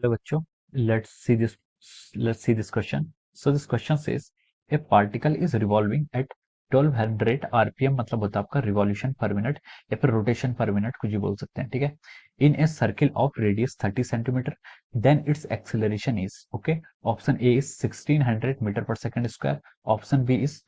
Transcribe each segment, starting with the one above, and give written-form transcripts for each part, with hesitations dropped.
Hello बच्चों, let's see this let's see this question. So this question says a particle is revolving at 1200 rpm मतलब होता है आपका revolution per minute या फिर रोटेशन पर मिनट कुछ भी बोल सकते हैं, ठीक है, in a circle of radius 30 centimetre, then its acceleration is okay. Option A is 1600 metre per second square, option B is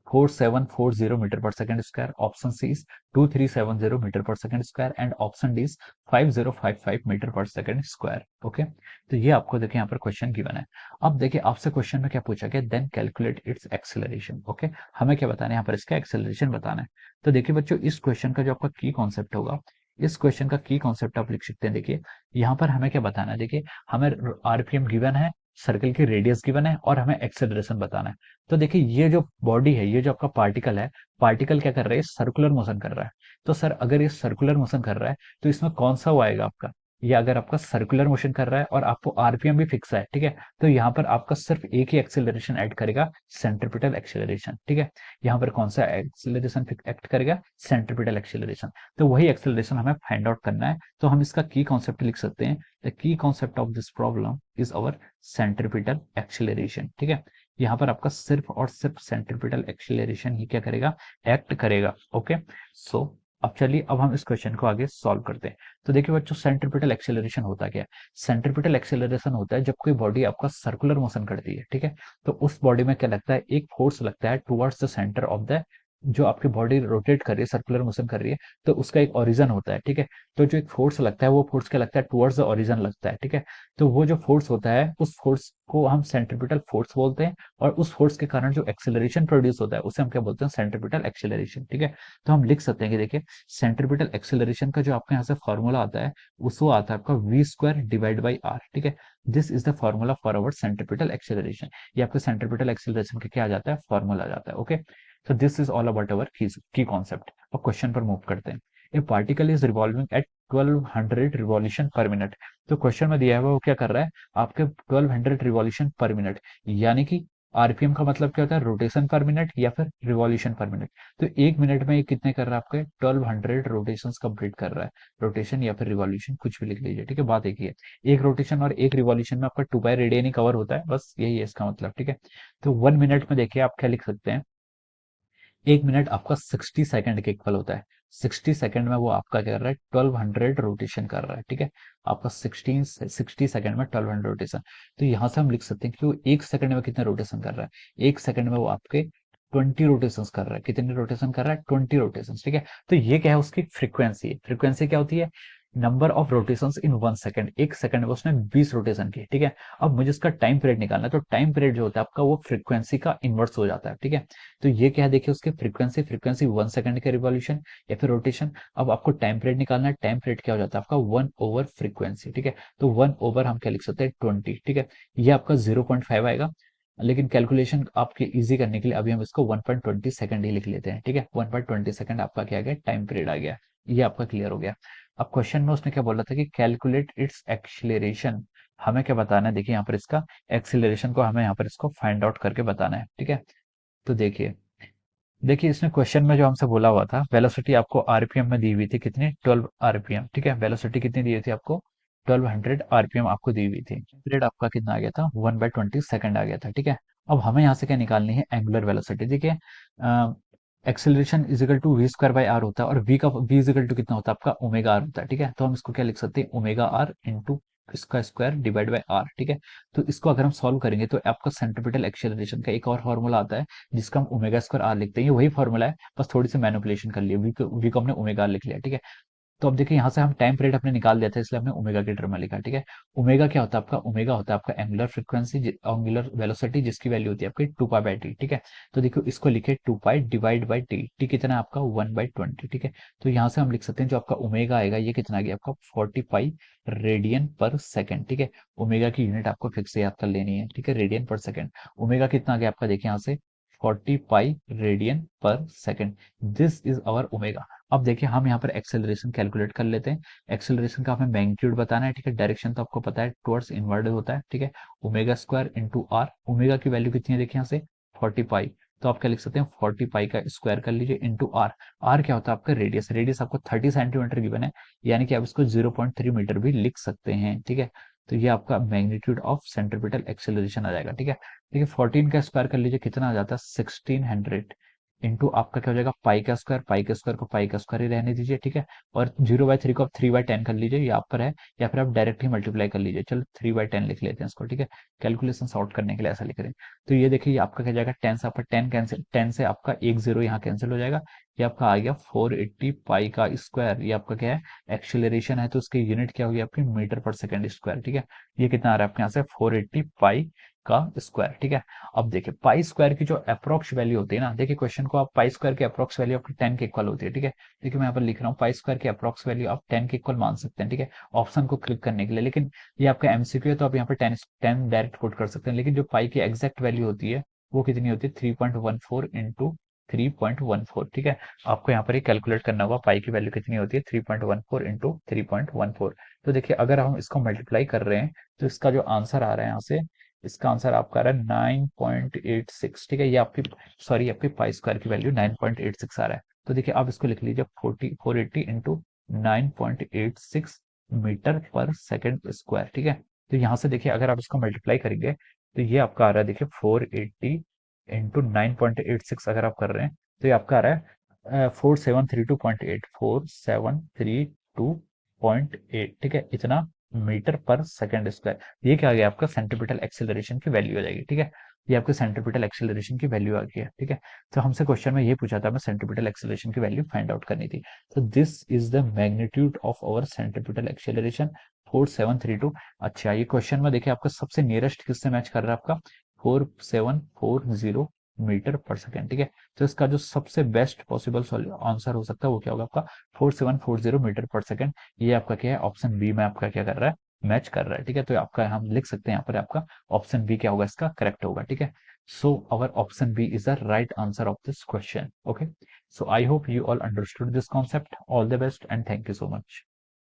4740 metre per second square, option C is 2370 metre per second square and option D is 5055 metre per second square. Okay, तो ये आपको देखिए यहाँ पर question given है. अब देखिए आपसे क्वेश्चन में क्या पूछा गया, then calculate its acceleration. Okay, हमें क्या बताना है, यहाँ पर इसका एक्सेलरेशन बताना है. तो देखिए बच्चों, इस क्वेश्चन का जो आपका की कॉन्सेप्ट होगा, इस क्वेश्चन का की कॉन्सेप्ट आप लिख सकते हैं. देखिए यहाँ पर हमें क्या बताना है, देखिए हमें आरपीएम गिवन है, सर्कल की रेडियस गिवन है और हमें एक्सेलरेशन बताना है. तो देखिए ये जो बॉडी है, ये जो आपका पार्टिकल है, पार्टिकल क्या कर रहा है, सर्कुलर मोशन कर रहा है. तो सर अगर ये सर्कुलर मोशन कर रहा है तो इसमें कौन सा वो आएगा आपका, या अगर आपका सर्कुलर मोशन कर रहा है और आपको आरपीएम भी फिक्स है, ठीक है, तो यहाँ पर आपका सिर्फ एक ही एक्सेलरेशन ऐड करेगा, सेंट्रीपिटल एक्सेलरेशन. ठीक है, यहाँ पर कौन सा एक्सेलरेशन एक्ट करेगा, सेंट्रीपिटल एक्सेलरेशन. तो वही एक्सेलरेशन हमें फाइंड आउट करना है. तो हम इसका की कॉन्सेप्ट लिख सकते हैं, the key concept of this problem is our centripetal acceleration. ठीक है, यहाँ पर आपका सिर्फ और सिर्फ सेंट्रीपिटल एक्सेलरेशन ही क्या करेगा, एक्ट करेगा. ओके, सो अब चलिए अब हम इस क्वेश्चन को आगे सॉल्व करते हैं. तो देखिए बच्चों, सेंट्रीपिटल एक्सेलरेशन होता क्या है. सेंट्रीपिटल एक्सेलरेशन होता है जब कोई बॉडी आपका सर्कुलर मोशन करती है, ठीक है, तो उस बॉडी में क्या लगता है, एक फोर्स लगता है towards the centre of the, जो आपकी बॉडी रोटेट कर रही है, सर्कुलर मोशन कर रही है, तो उसका एक ओरिजन होता है. ठीक है, तो जो एक फोर्स लगता है वो फोर्स क्या लगता है, टुवर्ड्स द ओरिजन लगता है. ठीक है, तो वो जो फोर्स होता है उस फोर्स को हम सेंट्रीपिटल फोर्स बोलते हैं, और उस फोर्स के कारण जो एक्सेलरेशन प्रोड्यूस होता है उसे हम क्या बोलते हैं, सेंट्रीपिटल एक्सेलरेशन. ठीक है, तो हम लिख सकते हैं कि देखिए सेंट्रीपिटल एक्सेलरेशन का जो आपके यहाँ से फॉर्मूला आता है, उसको आता है आपका v square divide by r. ठीक है, this is the formula for our centripetal acceleration. ये आपके सेंट्रीपिटल एक्सेलरेशन का क्या आ जाता है, फॉर्मूला आ जाता है. Okay, so this is all about our key concept. अब क्वेश्चन पर मूव करते हैं. A particle is revolving at 1200 revolution per minute. तो क्वेश्चन में दिया हुआ वो क्या कर रहा है, आपके 1200 रिवॉल्यूशन पर मिनट, यानी कि आरपीएम का मतलब क्या होता है, रोटेशन पर मिनट या फिर रिवॉल्यूशन पर मिनट. तो एक मिनट में ये कितने कर रहा है, आपके 1200 रोटेशन कंप्लीट कर रहा है. रोटेशन या फिर रिवॉल्यूशन कुछ भी लिख लीजिए, ठीक है, बात एक ही है. एक रोटेशन और एक रिवॉल्यूशन में आपका 2 पाई रेडियन ही कवर होता है, बस यही है इसका मतलब. ठीक है, तो 1 मिनट में देखिए आप क्या लिख सकते हैं, एक मिनट आपका 60 सेकंड के इक्वल होता है. 60 सेकंड में वो आपका क्या कर रहा है, 1200 रोटेशन कर रहा है. ठीक है, आपका 60 सेकंड में 1200 रोटेशन. तो यहां से हम लिख सकते हैं कि वो एक सेकंड में कितने रोटेशन कर रहा है, एक सेकंड में वो आपके 20 रोटेशन कर रहा है. कितने रोटेशन कर रहा है, 20 रोटेशन. ठीक है, तो ये क्या है, उसकी फ्रीक्वेंसी है. फ्रीक्वेंसी क्या होती है, number of rotations in 1 second. एक सेकंड में उसने 20 रोटेशन किए. ठीक है, अब मुझे इसका टाइम पीरियड निकालना है, तो टाइम पीरियड जो होता है आपका वो फ्रीक्वेंसी का इनवर्स हो जाता है. ठीक है, तो ये क्या है, देखिए उसकी फ्रीक्वेंसी, फ्रीक्वेंसी 1 सेकंड के रिवॉल्यूशन या फिर रोटेशन. अब आपको टाइम पीरियड निकालना है, टाइम पीरियड क्या हो जाता है आपका 1/फ्रीक्वेंसी. ठीक है, तो 1 हम क्या लिख सकते हैं, 20. ठीक है, ये आपका 0.5 आएगा, लेकिन कैलकुलेशन आपके इजी करने के लिए अभी हम इसको 1.20 सेकंड ही लिख लेते हैं. ठीक है, 1.20 सेकंड आपका क्या आ गया, टाइम पीरियड आ गया. ये आपका क्लियर हो गया. अब क्वेश्चन में उसने क्या बोला था कि कैलकुलेट इट्स एक्सीलरेशन. हमें क्या बताना है, देखिए यहाँ पर इसका एक्सीलरेशन को हमें यहाँ पर इसको फाइंड आउट करके बताना है. ठीक है, तो देखिए देखिए इसमें क्वेश्चन में जो हमसे बोला हुआ था, वेलोसिटी आपको आरपीएम में दी हुई थी कितनी, 12 आरपीएम. ठीक है, वेलोसिटी कितनी दी हुई थी आपको, 1200 आरपीएम आपको दी हुई थी. पीरियड आपका कितना आ गया था, 1/20 सेकंड आ गया था. ठीक है, अब हमें यहाँ से क्या निकालनी है, एंगुलर वेलोसिटी. देखिए acceleration is equal to v square by r होता है, और वी इज इक्वल टू कितना होता है आपका, ओमेगा आर होता है. ठीक है, तो हम इसको क्या लिख सकते हैं, ओमेगा आर इंटू इसका स्क्वायर डिवाइड बाई आर. ठीक है, तो इसको अगर हम सॉल्व करेंगे तो आपका सेंट्रीपिटल एक्सेलरेशन का एक और फॉर्मूला आता है जिसका हम ओमेगा स्क्वायर आर लिखते हैं. ये वही फॉर्मूला है, बस थोड़ी सी मैनिपुलेशन कर लिया, वी को हमने ओमेगा आर लिख लिया. ठीक है, तो अब देखिए यहाँ से हम टाइम पीरियड अपने निकाल दिया था, इसलिए हमने ओमेगा के टर्म में लिखा. ठीक है, ओमेगा क्या होता है आपका, ओमेगा होता है आपका एंगुलर फ्रीक्वेंसी, एंगुलर वेलोसिटी, जिसकी वैल्यू होती है आपकी 2 पाई बाई टी. ठीक है, तो देखियो इसको लिखे 2 pi divide by T. T कितना है आपका, 1/20. ठीक है, तो यहाँ से हम लिख सकते हैं जो आपका ओमेगा आएगा ये कितना आ गया आपका, 45 रेडियन पर सेकंड. ठीक है, ओमेगा की यूनिट आपको फिक्स याद कर लेनी है. ठीक है, रेडियन पर सेकंड. ओमेगा कितना आ गया आपका, देखिए यहाँ से 45 radian per second. This is our omega. अब देखिए हम यहाँ पर एक्सेलरेशन कैलकुलेट कर लेते हैं. एक्सेलरेशन का हमें मैग्नीट्यूड बताना है. ठीक है, डायरेक्शन तो आपको पता है, टुवर्ड्स इनवर्ड होता है. ठीक है, omega square into r. Omega की वैल्यू कितनी है, देखिए यहाँ से 45, तो आप क्या लिख सकते हैं, 40 पाई का स्क्वायर कर लीजिए इंटू आर. आर क्या होता है आपका, रेडियस. रेडियस आपको 30 सेंटीमीटर गिवन है, यानी कि आप इसको 0.3 मीटर भी लिख सकते हैं. ठीक है, तो ये आपका मैग्नीट्यूड ऑफ सेंट्रीपिटल एक्सेलरेशन आ जाएगा। ठीक है, देखिए 14 का स्क्वायर कर लीजिए, कितना आ जाता है 1600 इंटू आपका क्या हो जाएगा पाई का स्क्वायर को पाई का स्क्वायर ही रहने दीजिए। ठीक है, और 0/3 को आप 3/10 कर लीजिए, ये आप पर है, या फिर आप डायरेक्ट ही मल्टीप्लाई कर लीजिए। चलो 3/10 लिख लेते हैं इसको। ठीक है, कैलकुलेशन सॉर्ट करने के लिए ऐसा लिख रहे हैं। तो ये देखिए, ये आपका क्या जाएगा 10 से आपका 10 कैंसिल, 10 से आपका एक जीरो यहाँ कैंसिल हो जाएगा। ये आपका आ गया 480 पाई का स्क्वायर। ये आपका क्या है, एक्सेलरेशन है, तो उसकी यूनिट क्या होगी आपकी मीटर पर सेकंड स्क्वायर। ठीक है, ये कितना आ रहा है आपके यहाँ से 480 पाई का स्क्वायर। ठीक है, अब देखिए पाई स्क्वायर की जो अप्रोक्स वैल्यू होती है ना, देखिए क्वेश्चन को आप पाई स्क्वायर की अप्रोक्स वैल्यू आपकी 10 के इक्वल होती है। ठीक है, देखिए मैं यहाँ पर लिख रहा हूँ पाई स्क्वायर की अप्रोक्स वैल्यू आप 10 के इक्वल मान सकते हैं। ठीक है, ऑप्शन को क्लिक करने के लिए, लेकिन ये आपका एमसीक्यू है तो आप यहाँ पर 10 डायरेक्ट पुट कर सकते हैं, लेकिन जो पाई की एग्जैक्ट वैल्यू होती है वो कितनी होती है 3.14 इंटू 3.14। ठीक है, आपको यहाँ पर ही कैलकुलेट करना होगा पाई की वैल्यू कितनी होती है 3.14 इंटू 3.14। तो देखिए अगर हम इसको मल्टीप्लाई कर रहे हैं तो इसका जो आंसर आ रहा है यहाँ से, इसका आंसर आपका आ रहा है 9.86। ठीक है, ये आपकी सॉरी आपकी पाई स्क्वायर की वैल्यू 9.86 आ रहा है। तो देखिए आप इसको लिख लीजिए 480 इंटू 9.86 मीटर पर सेकेंड स्क्वायर। ठीक है, तो यहाँ से देखिए अगर आप इसको मल्टीप्लाई करेंगे तो ये आपका आ रहा है, देखिए 480 इंटू 9.86 अगर आप कर रहे हैं तो ये आपका आ रहा है 4732.8, 4732.8। ठीक है, इतना मीटर पर सेकेंड स्क्वायर। ये क्या आ गया आपका सेंट्रीपिटल एक्सेलरेशन की वैल्यू आ जाएगी। ठीक है, ये आपके सेंट्रीपिटल एक्सेलरेशन की वैल्यू आ गई है। ठीक है, तो हमसे क्वेश्चन में ये पूछा था, हमें सेंट्रीपिटल एक्सेलरेशन की वैल्यू फाइंड आउट करनी थी। तो this is the magnitude of our centripetal acceleration 4732। अच्छा, ये क्वेश्चन में देखिए आपका सबसे नियरेस्ट किससे मैच कर रहा है, आपका 4740 मीटर पर सेकेंड। ठीक है, तो इसका जो सबसे बेस्ट पॉसिबल आंसर हो सकता है वो क्या होगा आपका 4740 मीटर पर सेकेंड। ये आपका क्या है, ऑप्शन बी में आपका क्या कर रहा है, मैच कर रहा है। ठीक है, तो आपका हम लिख सकते हैं यहाँ पर आपका ऑप्शन बी क्या होगा, इसका करेक्ट होगा। ठीक है, so our option B is the right answer of this question. Okay, so I hope you all understood this concept. All the best and thank you so much.